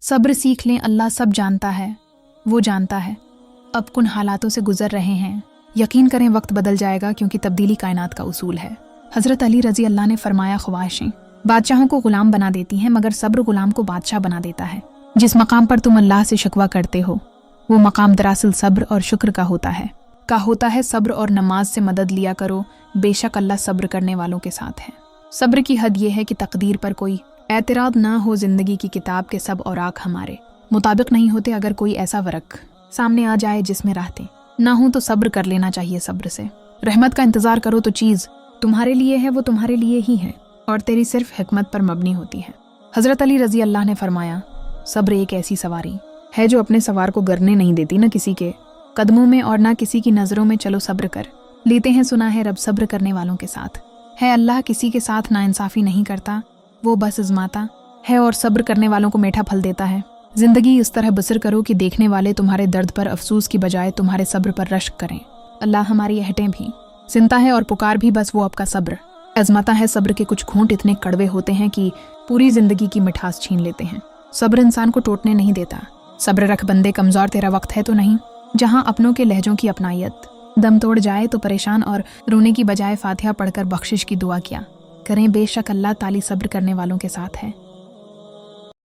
صبر سیکھ لیں، اللہ سب جانتا ہے، وہ جانتا ہے اب کن حالاتوں سے گزر رہے ہیں۔ یقین کریں وقت بدل جائے گا، کیونکہ تبدیلی کائنات کا اصول ہے۔ حضرت علی رضی اللہ نے فرمایا، خواہشیں بادشاہوں کو غلام بنا دیتی ہیں، مگر صبر غلام کو بادشاہ بنا دیتا ہے۔ جس مقام پر تم اللہ سے شکوہ کرتے ہو وہ مقام دراصل صبر اور شکر کا ہوتا ہے۔ صبر اور نماز سے مدد لیا کرو، بے شک اللہ صبر کرنے والوں کے ساتھ ہے۔ صبر کی حد یہ ہے کہ تقدیر پر کوئی اعتراض نہ ہو، زندگی کی کتاب کے سب اوراق ہمارے مطابق نہیں ہوتے، اگر کوئی ایسا ورق سامنے آ جائے جس میں راحتیں نہ ہوں تو صبر کر لینا چاہیے۔ صبر سے رحمت کا انتظار کرو تو چیز تمہارے لیے ہے، وہ تمہارے لیے ہی ہے اور تیری صرف حکمت پر مبنی ہوتی ہے۔ حضرت علی رضی اللہ نے فرمایا، صبر ایک ایسی سواری ہے جو اپنے سوار کو گرنے نہیں دیتی، نہ کسی کے قدموں میں اور نہ کسی کی نظروں میں۔ چلو صبر کر لیتے ہیں، سنا ہے رب صبر کرنے والوں کے ساتھ ہے۔ اللہ کسی کے ساتھ ناانصافی نہیں کرتا، وہ بس آزماتا ہے اور صبر کرنے والوں کو میٹھا پھل دیتا ہے۔ زندگی اس طرح بسر کرو کہ دیکھنے والے تمہارے درد پر افسوس کی بجائے تمہارے صبر پر رشک کریں۔ اللہ ہماری اہٹیں بھی سنتا ہے اور پکار بھی، بس وہ آپ کا صبر آزماتا ہے۔ صبر کے کچھ گھونٹ اتنے کڑوے ہوتے ہیں کہ پوری زندگی کی مٹھاس چھین لیتے ہیں۔ صبر انسان کو ٹوٹنے نہیں دیتا۔ صبر رکھ بندے کمزور، تیرا وقت ہے تو نہیں۔ جہاں اپنوں کے لہجوں کی اپنائیت دم توڑ جائے تو پریشان اور رونے کی بجائے فاتحہ پڑھ کر بخشش کی دعا کیا کریں، بے شک اللہ تعالی صبر کرنے والوں کے ساتھ ہے۔